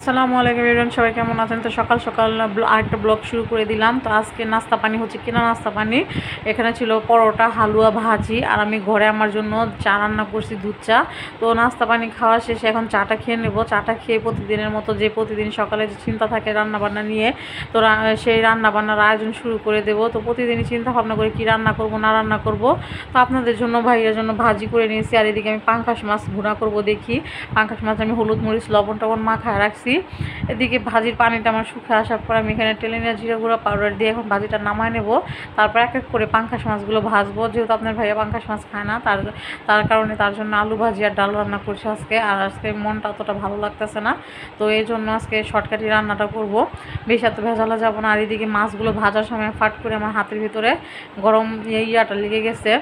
আসসালামু আলাইকুম এভরিওয়ান, সবাই কেমন আছেন? তো সকাল সকাল আরেকটা ব্লগ শুরু করে দিলাম। তো আজকে নাস্তা পানি হচ্ছে কিনা নাস্তা পানি। এখানে ছিল পরোটা, হালুয়া, ভাজি, আর আমি ঘরে আমার জন্য চা রান্না করছি, দুধ চা। তো নাস্তা পানি খাওয়া শেষে এখন চাটা খেয়ে নেব। চাটা খেয়ে প্রতিদিনের মতো যে প্রতিদিন সকালে যে চিন্তা থাকে রান্নাবান্না নিয়ে, তো সেই রান্নাবান্নার আয়োজন শুরু করে দেব। তো প্রতিদিনই চিন্তা ভাবনা করে কী রান্না করব না রান্না করব। তো আপনাদের জন্য ভাইয়ের জন্য ভাজি করে নিয়েছি, আর এদিকে আমি পাঙ্কাশ মাছ ভুনা করব। দেখি পাঙ্কাশ মাছ আমি হলুদ মরিচ লবণ টবণ মাখায় রাখছি। এদিকে ভাজির পানিটা আমার শুকে আসার পর আমি এখানে টেলে নিয়ে জিরা গুঁড়া পাউডার দিয়ে এখন ভাজিটা নামায় নেব। তারপর এক এক করে পাঙ্কাশ মাছগুলো ভাজবো। যেহেতু আপনার ভাইয়া পাঙ্কাশ মাছ খায় না, তার কারণে তার জন্য আলু ভাজি আর ডাল রান্না করছি আজকে। আর আজকে মনটা অতটা ভালো লাগতেছে না, তো এই জন্য আজকে শর্টকাটি রান্নাটা করব। বেশি এত ভেজালা যাবো না। আর এদিকে মাছগুলো ভাজার সময় ফাট করে আমার হাতের ভিতরে গরম ইয়াটা লেগে গেছে,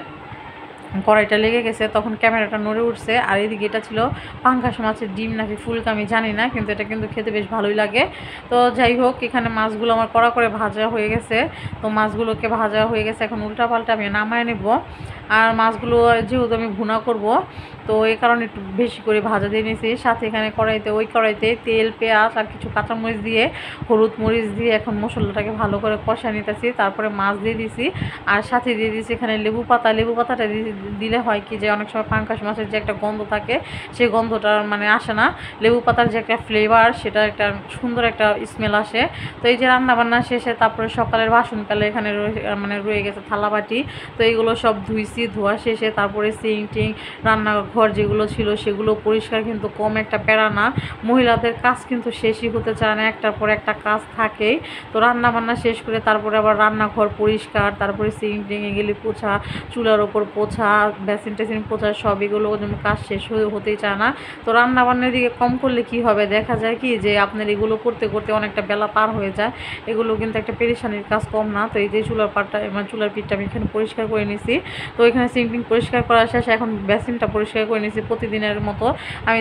কড়াইটা লেগে গেছে, তখন ক্যামেরাটা নড়ে উঠছে। আর এদিকে এটা ছিল পাঙ্কাশ মাছের ডিম নাকি ফুলকা আমি জানি না, কিন্তু এটা কিন্তু খেতে বেশ ভালোই লাগে। তো যাই হোক, এখানে মাছগুলো আমার কড়া করে ভাজা হয়ে গেছে। তো মাছগুলোকে ভাজা হয়ে গেছে, এখন উল্টা পাল্টা আমি নামায় নেব। আর মাছগুলো যেহেতু আমি ভুনা করব, তো এই কারণে একটু বেশি করে ভাজা দিয়ে নিয়েছি। সাথে এখানে কড়াইতে তেল, পেঁয়াজ আর কিছু কাঁচামরিচ দিয়ে, হলুদ মরিচ দিয়ে এখন মশলাটাকে ভালো করে কষা নিতেছি। তারপরে মাছ দিয়ে দিছি, আর সাথে দিয়ে দিয়েছি এখানে লেবু পাতাটা দিলে হয় কি যে অনেক সময় পাঙ্কাশ মাছের যে একটা গন্ধ থাকে, সেই গন্ধটা মানে আসে না। লেবু পাতার যে একটা ফ্লেভার, সেটা একটা সুন্দর একটা স্মেল আসে। তো এই যে রান্নাবান্না শেষে তারপরে সকালের বাসনকালে এখানে রয়ে গেছে থালাবাটি। তো এইগুলো সব ধুইছি, ধোয়া শেষে তারপরে সিং টিং রান্নাঘর যেগুলো ছিল সেগুলো পরিষ্কার, কিন্তু কম একটা প্যারা না। মহিলাদের কাজ কিন্তু শেষই হতে চায় না, একটার পর একটা কাজ থাকেই। তো রান্নাবান্না শেষ করে তারপরে আবার রান্নাঘর পরিষ্কার, তারপরে সিং টিং এগুলি পোছা, চুলার ওপর পোছা, বেসিন টেসিন পোছা, সব এগুলো কাজ শেষ হতেই চায় না। তো রান্নাবান্নার দিকে কম করলে কি হবে, দেখা যায় কি যে আপনার এগুলো করতে করতে অনেকটা বেলা পার হয়ে যায়। এগুলো কিন্তু একটা পেরেশানির কাজ কম না। তো এই যে চুলার পিঠটা আমি এখানে পরিষ্কার করে নিছি। তো এখানে সিঙ্কিং পরিষ্কার করা শেষে এখন বেসিনটা পরিষ্কার করে নিছি। প্রতিদিনের মতো আমি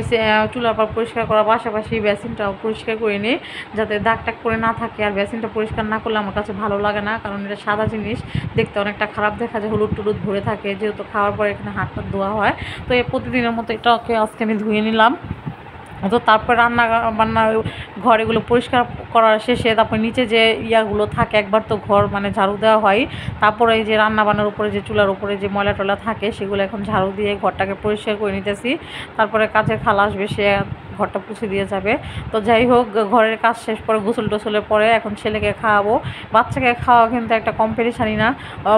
চুলার পাড় পরিষ্কার করার পাশাপাশি বেসিনটাও পরিষ্কার করে নিই, যাতে দাগ টাগ করে না থাকে। আর বেসিনটা পরিষ্কার না করলে আমার কাছে ভালো লাগে না, কারণ এটা সাদা জিনিস, দেখতে অনেকটা খারাপ দেখা যায়, হলুদ টুলুদ ভরে থাকে, যেহেতু খাওয়ার পরে এখানে হাত টাত ধোয়া হয়। তো এই প্রতিদিনের মতো এটাকে আজকে আমি ধুয়ে নিলাম। তো তারপর বান্না ঘর এগুলো পরিষ্কার করার শেষে তারপর নিচে যে ইয়াগুলো থাকে, একবার তো ঘর মানে ঝাড়ু দেওয়া হয়। তারপরে এই যে রান্নাবান্নার উপরে যে চুলার উপরে যে ময়লা টলা থাকে, সেগুলো এখন ঝাড়ু দিয়ে ঘরটাকে পরিষ্কার করে নিতেছি। তারপরে কাজের খালা আসবে, সে ঘরটা পুছে দিয়ে যাবে। তো যাই হোক, ঘরের কাজ শেষ করে গোসল টোসলের পরে এখন ছেলেকে খাওয়াবো। বাচ্চাকে খাওয়া কিন্তু একটা কম্পিটিশানই না,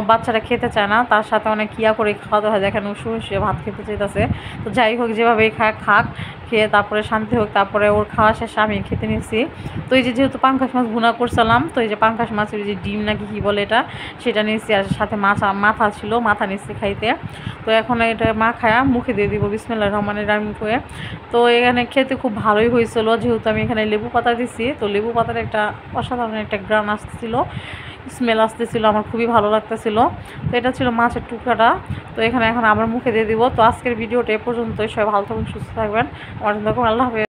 বাচ্চারা খেতে চায় না, তার সাথে অনেক ইয়া করে খাওয়াতে হয়, দেখেন শুয়ে ভাত খেতে চাইতেছে। তো যাই হোক, যেভাবেই খাক, খেয়ে তারপরে শান্তি হোক। তারপরে ওর খাওয়া শেষে আমি খেতে নিচ্ছি। তো এই যে যেহেতু পাঙ্কাশ মাছ ভুনা করছিলাম, তো এই যে পাঙ্কাশ মাছের যে ডিম নাকি কী বলে এটা, সেটা নিচ্ছি, আর সাথে মাথা ছিল, মাথা নিচ্ছি খাইতে। তো এখন এটা খায়া মুখে দিয়ে দিব বিসমিল্লাহির রহমানির রহিম করে। তো এখানে খেতে খুব ভালোই হয়েছিল, যেহেতু আমি এখানে লেবু পাতা দিছি। তো লেবু পাতার একটা অসাধারণ একটা গ্রান আসতেছিল, স্মেল আসতেছিল, আমার খুবই ভালো লাগতেছিল। তো এটা ছিল মাছের টুকরাটা। তো এখানে এখন আবার মুখে দিয়ে দিব। তো আজকের ভিডিওটা এ পর্যন্তই। সবাই ভালো থাকবেন, সুস্থ থাকবেন। আমার জন্য আল্লাহ হাফেজ।